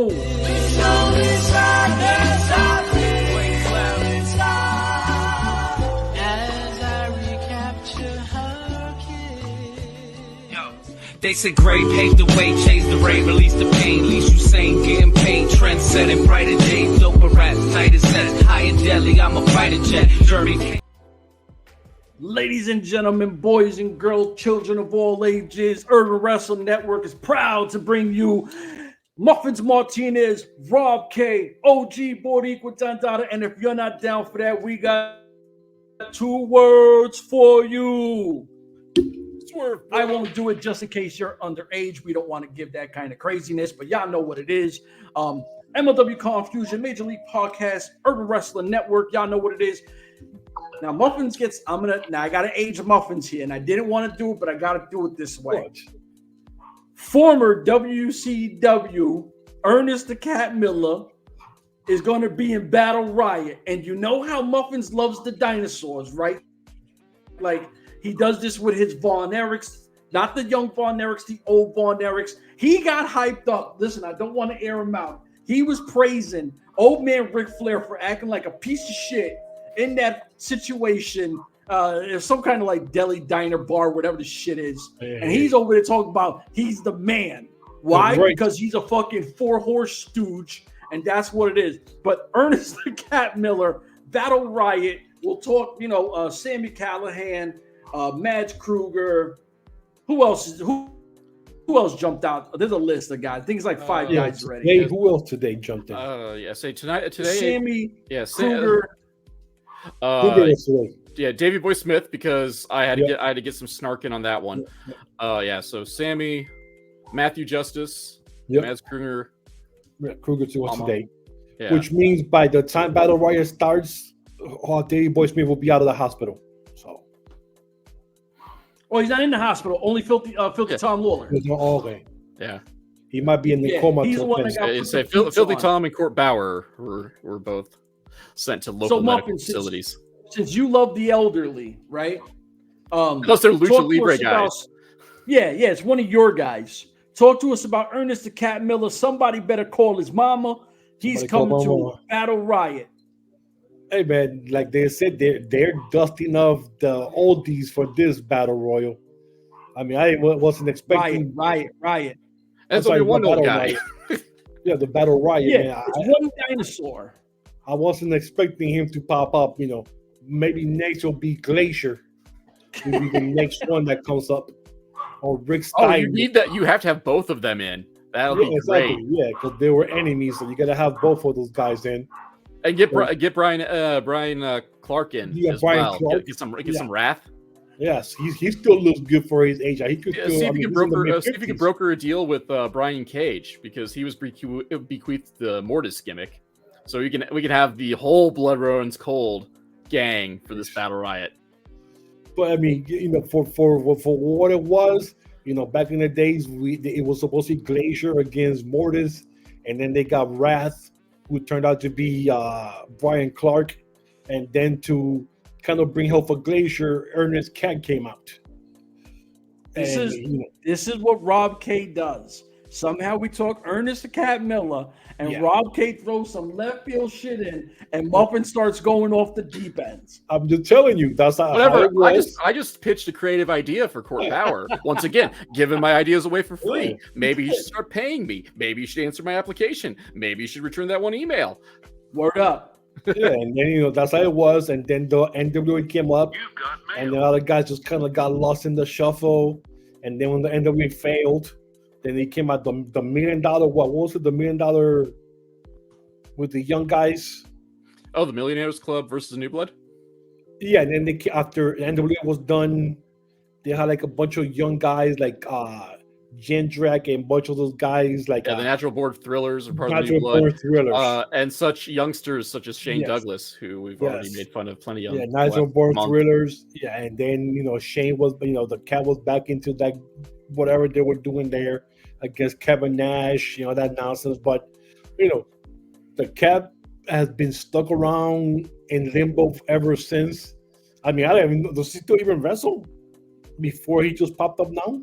They said Gray paved the way, changed the rate, released the pain, least Hussein getting paid, trend setting, brighter days, doper rap, tighter set, high and deadly, I'm a fighter jet, Jeremy. Ladies and gentlemen, boys and girls, children of all ages, Urban Wrestling Network is proud to bring you Muffins Martinez, Rob K, OG Boricua Dandada, and if you're not down for that, we got 2 words for you. I won't do it just in case you're underage. We don't want to give that kind of craziness, but y'all know what it is. MLW Confusion, Major League Podcast, Urban Wrestling Network. Y'all know what it is. Now, Muffins gets, I got to age Muffins here, and I didn't want to do it, but I got to do it this way. What? Former WCW Ernest the Cat Miller is going to be in BattleRiot, and you know how Muffins loves the dinosaurs, right? Like, he does this with his Von Erichs, not the young Von Erichs, the old Von Erichs. He got hyped up. Listen, I don't want to air him out. He was praising old man Ric Flair for acting like a piece of shit in that situation. It's some kind of like deli, diner, bar, whatever the shit is. And he's over there talking about he's the man. Why? Right. Because he's a fucking 4-horse stooge, and that's what it is. But Ernest the Cat Miller, BattleRiot, we'll talk, Sami Callihan, Mads Kruger. Who else jumped out? There's a list of guys. I think it's like 5 guys already. Hey, who else today jumped in? Today Sami, Kruger. Davey Boy Smith, because I had to get some snark in on that one. So Sami, Matthew Justice, Mads Kruger. Kruger too today. Yeah. Which means by the time BattleRiot starts, Davey Boy Smith will be out of the hospital. So. He's not in the hospital. Only Filthy Tom Lawler. Okay. Yeah. He might be in the coma. He's the one that got Filthy Tom and Court Bauer were both sent to local medical facilities. Since you love the elderly, right? Plus they're Lucha Libre guys. It's one of your guys. Talk to us about Ernest the Cat Miller. Somebody better call his mama. He's coming to BattleRiot. Hey man, like they said, they're dusting off the oldies for this battle royal. I mean, I wasn't expecting Riot. That's only one old guy. Yeah, the BattleRiot. Yeah, man. It's one dinosaur. I wasn't expecting him to pop up. Maybe next will be Glacier. Maybe the next one that comes up, or Rick Steiner. Oh, you need that. You have to have both of them in. That'll be great. Yeah, because they were enemies, so you got to have both of those guys in. And get Brian Clark in as well. Clark. Get some wrath. Yes, he still looks good for his age. He could see if he can broker a deal with Brian Cage, because he was bequeathed the Mortis gimmick, so we can have the whole Blood Runs Cold gang for this BattleRiot. But I mean, for what it was, back in the days, it was supposed to be Glacier against Mortis, and then they got Wrath, who turned out to be Brian Clark, and then to kind of bring help for Glacier, Ernest Cat came out. This is what Rob K does. Somehow we talk Ernest the Cat Miller, and Rob K throws some left field shit in, and Muffin starts going off the deep ends. I'm just telling you, that's how it was. I just pitched a creative idea for Court Bauer. Once again, giving my ideas away for free. Maybe he should start paying me. Maybe you should answer my application. Maybe you should return that one email. Word up. And then that's how it was. And then the N.W.A came up, and the other guys just kind of got lost in the shuffle. And then when the N.W.A failed, then they came out the $1 million. What was it? The $1 million with the young guys. Oh, the Millionaires Club versus New Blood. Yeah, and then after NWA was done, they had like a bunch of young guys like Jindrak and a bunch of those guys like the Natural Born Thrillers are part of the New Blood, and such youngsters such as Shane Douglas, who we've already made fun of plenty of. Yeah, Natural Born Thrillers. Yeah, and then Shane was the Cat was back into that whatever they were doing there against Kevin Nash, that nonsense. But the Cat has been stuck around in limbo ever since. I mean, I don't even know, does he still even wrestle before he just popped up now?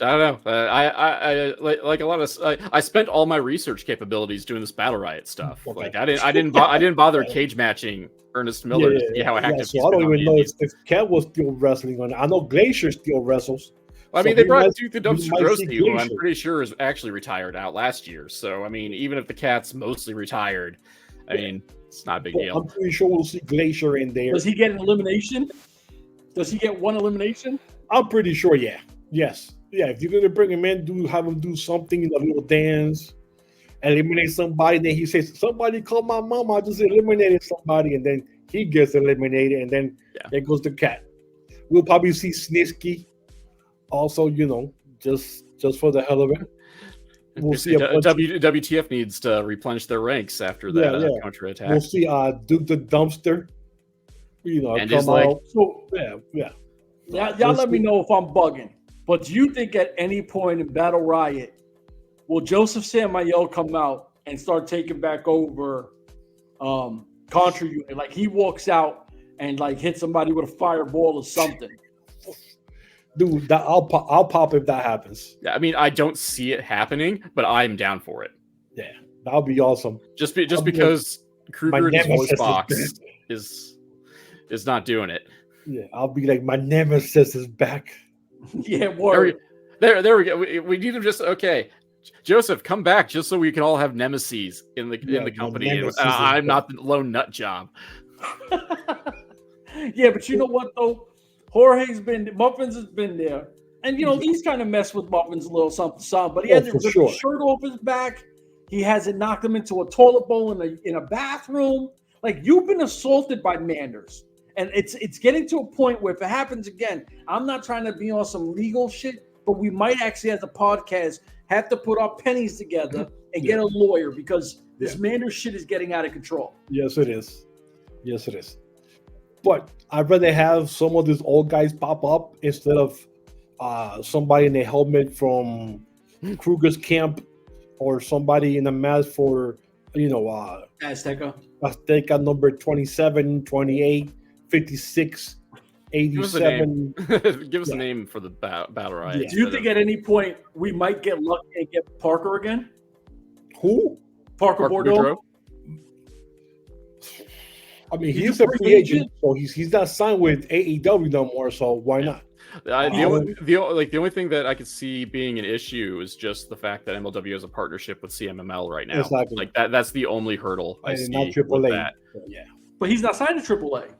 I don't know. I like a lot of. I spent all my research capabilities doing this Battle Riot stuff. Okay. Like I didn't bother cage matching Ernest Miller to see how active so he's I been don't on even know the if Cat was still wrestling on. I know Glacier still wrestles. I So mean, they we brought might- Duke the we Dumpster might see Drosy, who I'm Glacier. pretty sure is actually retired out last year. So I mean, even if the Cat's mostly retired, I mean, it's not a big But deal. I'm pretty sure we'll see Glacier in there. Does he get an elimination? Does he get one elimination? I'm pretty sure, yeah. Yes. Yeah, if you're gonna bring him in, have him do something, a little dance, eliminate somebody, then he says, somebody call my mom, I just eliminated somebody, and then he gets eliminated, and then there goes the Cat. We'll probably see Snitsky also, just for the hell of it. We'll see WTF needs to replenish their ranks after that counter attack. We'll see Duke the Dumpster, And come his leg. out. So yeah. Y'all let me know if I'm bugging. But do you think at any point in Battle Riot will Josef Samael come out and start taking back over Contra Unit? Like he walks out and like hit somebody with a fireball or something. Dude, I'll pop if that happens. Yeah, I mean, I don't see it happening, but I'm down for it. Yeah, that'll be awesome. Just because Kruger and his voice nemesis box is is not doing it. Yeah, I'll be like, my nemesis is back. Yeah, word. There we go. We need him just okay. Joseph, come back just so we can all have nemesis in the company. And, I'm not the lone nut job. Yeah, but you know what though? Muffins has been there. And he's kind of messed with Muffins a little something, but he had to rip his shirt off his back. He hasn't knocked him into a toilet bowl in a bathroom. Like you've been assaulted by Manders. And it's getting to a point where if it happens again, I'm not trying to be on some legal shit, but we might actually, as a podcast, have to put our pennies together and get a lawyer because this Manders shit is getting out of control. Yes, it is. Yes, it is. But I'd rather have some of these old guys pop up instead of somebody in a helmet from Kruger's camp or somebody in a mask for, Azteca number 27, 28. 56, 87. Give us a name for the Battle Riot. Yeah. Do you think at any point we might get lucky and get Parker again? Who? Parker Bordeaux? I mean, he's a free agent, so he's not signed with AEW no more. So why not? The only thing that I could see being an issue is just the fact that MLW has a partnership with CMML right now. Exactly. Like that's the only hurdle I see not with AAA. that. Yeah. But he's not signed to AAA.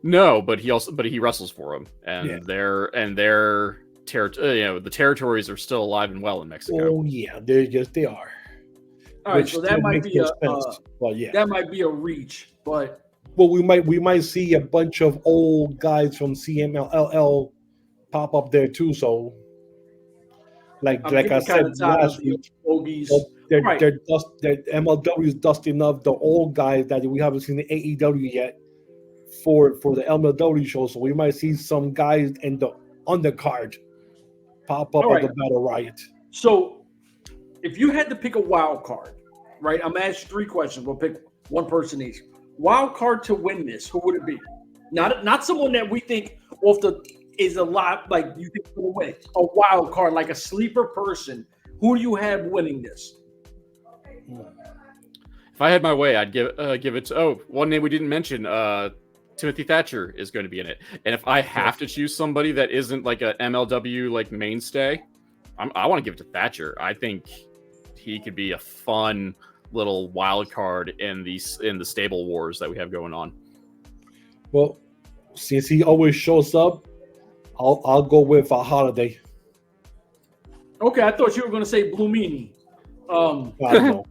No, but he wrestles for them, and their the territories are still alive and well in Mexico. Oh yeah, they are. All right, so that might be that might be a reach, but we might see a bunch of old guys from CMLL pop up there too. So, like I said last week, they're MLW is dusting up the old guys that we haven't seen in AEW yet for the MLW show. So we might see some guys in the undercard pop up on the Battle Riot. So if you had to pick a wild card, right? I'm gonna ask you 3 questions. We'll pick one person each. Wild card to win this, who would it be? Not someone that we think is a lot like you think will win. A wild card, like a sleeper person. Who do you have winning this? If I had my way, I'd give it to one name we didn't mention. Timothy Thatcher is going to be in it, and if I have to choose somebody that isn't like a MLW like mainstay, I want to give it to Thatcher. I think he could be a fun little wild card in the stable wars that we have going on. Well, since he always shows up, I'll go with a Holiday. Okay, I thought you were going to say Blue Meanie. I don't know.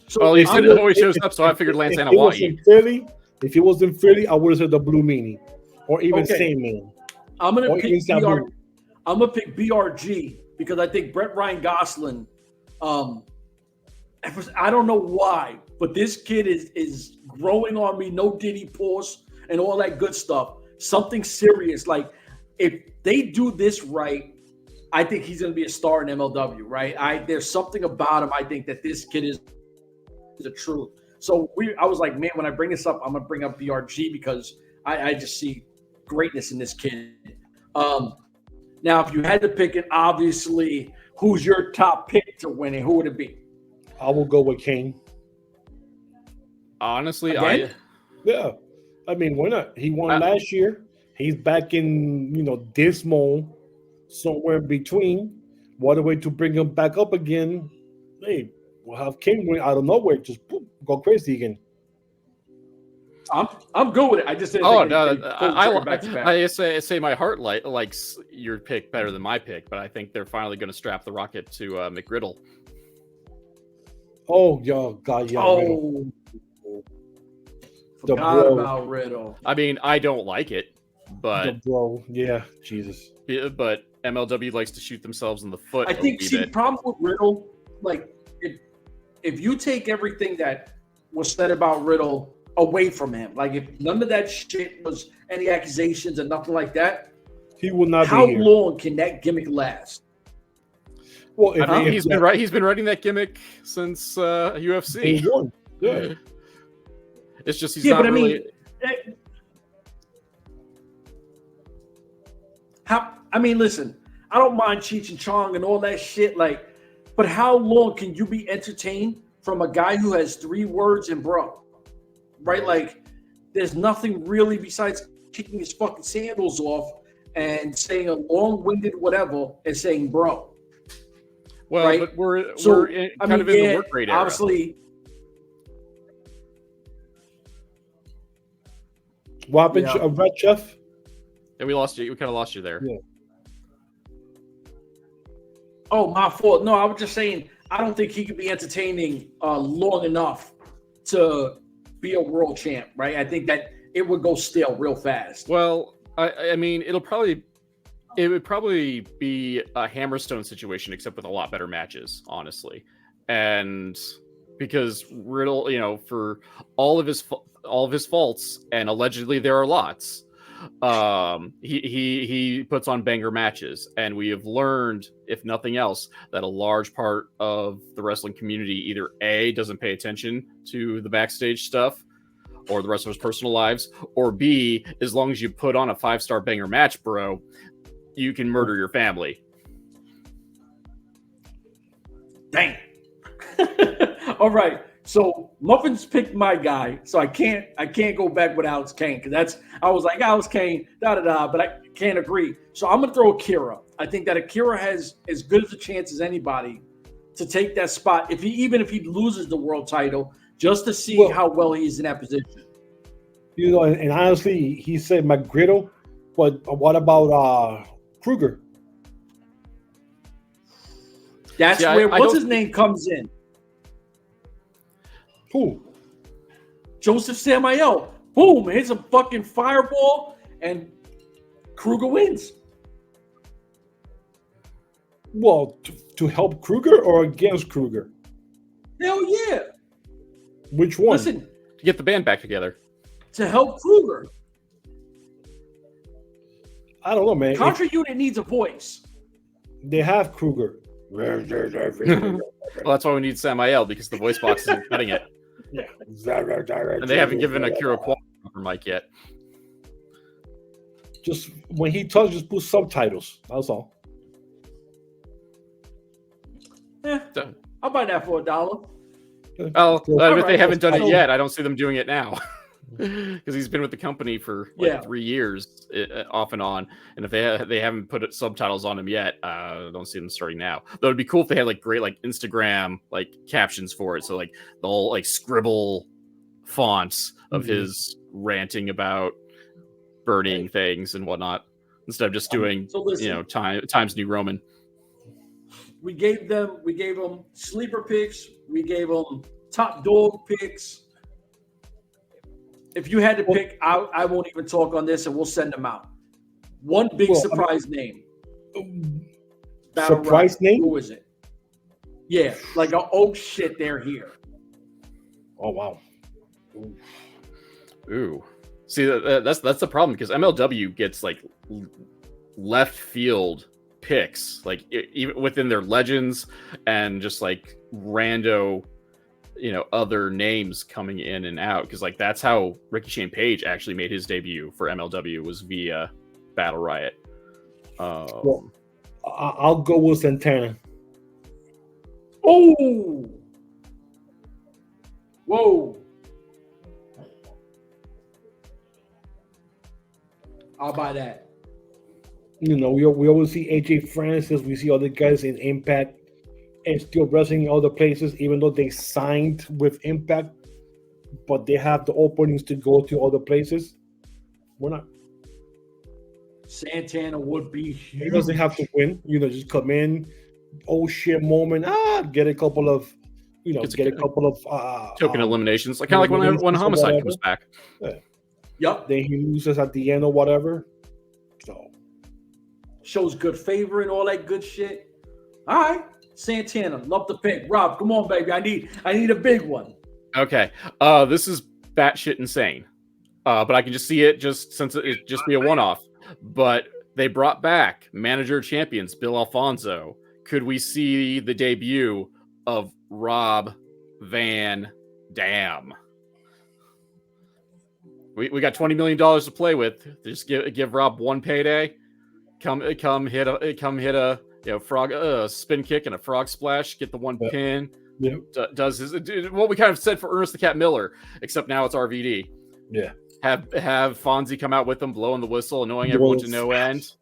So he said it always shows up, so I figured Lance Anawahi. If he was in Philly, I would have said the Blue Meanie, or even Same Man. I'm gonna pick BRG because I think Brett Ryan Gosselin. I don't know why, but this kid is growing on me. No Diddy pause and all that good stuff. Something serious. Like if they do this right, I think he's gonna be a star in MLW. Right? There's something about him. I think that this kid is the truth. So I was like, man, when I bring this up, I'm gonna bring up BRG because I just see greatness in this kid. Now, if you had to pick it, obviously, who's your top pick to win it? Who would it be? I will go with Kane. Honestly, Again? Yeah. I mean, why not? He won last year. He's back in, this mode, somewhere in between. What a way to bring him back up again. Hey, we'll have Kane win out of nowhere. Just go crazy again. I'm good with it. I just didn't I say my heart likes your pick better than my pick, but I think they're finally going to strap the rocket to McGriddle. Oh, God, yeah. Oh, forgot about Riddle. I mean, I don't like it, but the bro, yeah, Jesus. But MLW likes to shoot themselves in the foot. I think the problem with Riddle, like if you take everything that was said about Riddle away from him, like if none of that shit was any accusations and nothing like that, he will not. How be here. long can that gimmick last? Well, he's been writing that gimmick since UFC. He won. Yeah. It's just he's not really. Listen, I don't mind Cheech and Chong and all that shit, but how long can you be entertained from a guy who has 3 words and bro? Right? Like, there's nothing really besides kicking his fucking sandals off and saying a long-winded whatever and saying bro. Well, right? but we're in the work rate era. Obviously. What happened, Red Chef? Yeah, we lost you. We kind of lost you there. Yeah. Oh, my fault. No, I was just saying I don't think he could be entertaining long enough to be a world champ, right? I think that it would go stale real fast. Well, I mean, it would probably be a Hammerstone situation, except with a lot better matches, honestly. And because Riddle, for all of his faults, and allegedly there are lots, he puts on banger matches, and we have learned, if nothing else, that a large part of the wrestling community either A, doesn't pay attention to the backstage stuff or the wrestlers' personal lives, or B, as long as you put on a 5-star banger match, bro, you can murder your family. Dang. All right. So Muffins picked my guy, so I can't go back without Kane, because I was Kane, but I can't agree. So I'm gonna throw Akira. I think that Akira has as good as a chance as anybody to take that spot, even if he loses the world title, just to see how well he is in that position. And honestly, he said McGriddle, but what about Kruger? That's where what's his name comes in. Who? Josef Samael. Boom! Hits a fucking fireball, and Kruger wins. Well, to help Kruger or against Kruger? Hell yeah! Which one? Listen, to get the band back together. To help Kruger. I don't know, man. Contra Unit needs a voice. They have Kruger. Well, that's why we need Samael, because the voice box isn't cutting it. Yeah. And they haven't given Ikuro Kwon a mic yet. Just when he talks, just put subtitles. That's all. I'll buy that for $1. Oh, if they haven't done it yet, I don't see them doing it now. Because he's been with the company for 3 years, off and on, and if they haven't put subtitles on him yet, I don't see them starting now. Though it'd be cool if they had great Instagram captions for it, so the whole scribble fonts of his ranting about burning things and whatnot, instead of just doing Times New Roman. We gave them sleeper picks. We gave them top dog picks. If you had to pick, I won't even talk on this, and we'll send them out. One big surprise name. Surprise name? Who is it? Yeah, shit, they're here. Oh wow. Ooh. See, that's the problem, because MLW gets left field picks, even within their legends, and just rando, other names coming in and out, because that's how Ricky Shane Page actually made his debut for MLW, was via Battle Riot. Well, I'll go with Santana. Oh, whoa! I'll buy that. You know, we always see AJ Francis, we see other guys in Impact and still wrestling in other places, even though they signed with Impact, but they have the openings to go to other places. We're not. Santana would be huge. He doesn't have to win, you know, just come in, oh shit moment, get a couple of, you know, token eliminations, like kind of like when Homicide comes back. Yeah. Yep. Then he loses at the end or whatever. So shows good favor and all that good shit. All right, Santana, love the pick. Rob, come on, baby. I need a big one. Okay, this is batshit insane, but I can just see it just since it just be a one-off. But they brought back manager champions Bill Alfonso. Could we see the debut of Rob Van Dam? We got $20 million to play with. Just give Rob one payday. Come hit a frog spin kick and a frog splash. Get the one pin. Yeah. Does what we kind of said for Ernest the Cat Miller, except now it's RVD. Yeah. Have Fonzie come out with them, blowing the whistle, annoying everyone to no end.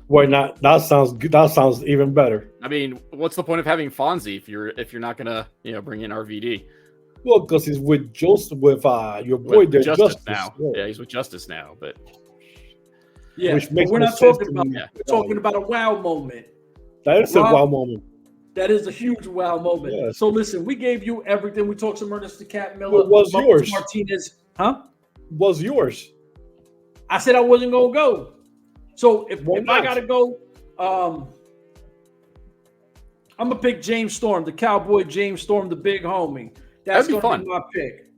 Why not? That sounds good. That sounds even better. I mean, what's the point of having Fonzie if you're not gonna bring in RVD? Well, because he's with your boy there, Justice now. Yeah, he's with Justice now, but which makes we're not talking about we're talking about a wow moment. That is a wow moment. That is a huge wow moment. Yes. So listen, we gave you everything. We talked some Ernest the Cat Miller. What was yours? Martinez, huh? Was yours? I said I wasn't gonna go. So if I gotta go, I'm gonna pick James Storm, the Cowboy James Storm, the big homie. That's gonna be my pick.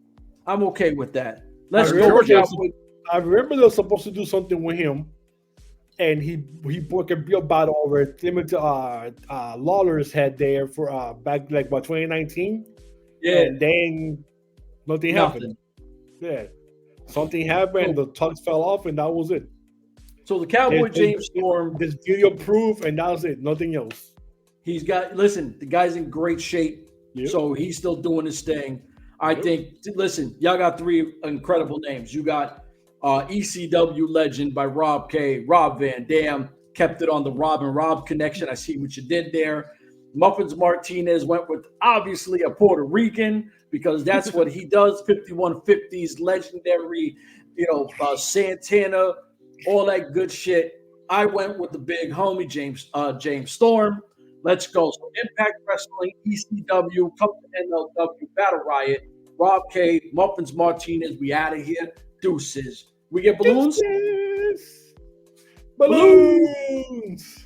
I'm okay with that. Let's go, Cowboy. I remember they were supposed to do something with him, and he broke a real battle over limited Lawler's head there for back like about 2019. Yeah, and then nothing happened. Yeah, something happened. The tugs fell off, and that was it. So the Cowboy James Storm, this video proof, and that was it. Nothing else. He's got. Listen, the guy's in great shape, so he's still doing his thing. I think. Listen, y'all got three incredible names. You got ECW legend by Rob K. Rob Van Dam kept it on the Rob and Rob connection. I see what you did there. Muffins Martinez went with obviously a Puerto Rican because that's what he does. 5150s legendary, Santana, all that good shit. I went with the big homie James Storm. Let's go. So Impact Wrestling, ECW, come to NLW, Battle Riot, Rob K, Muffins Martinez. We out of here. Deuces. We get balloons? Deuces. Balloons.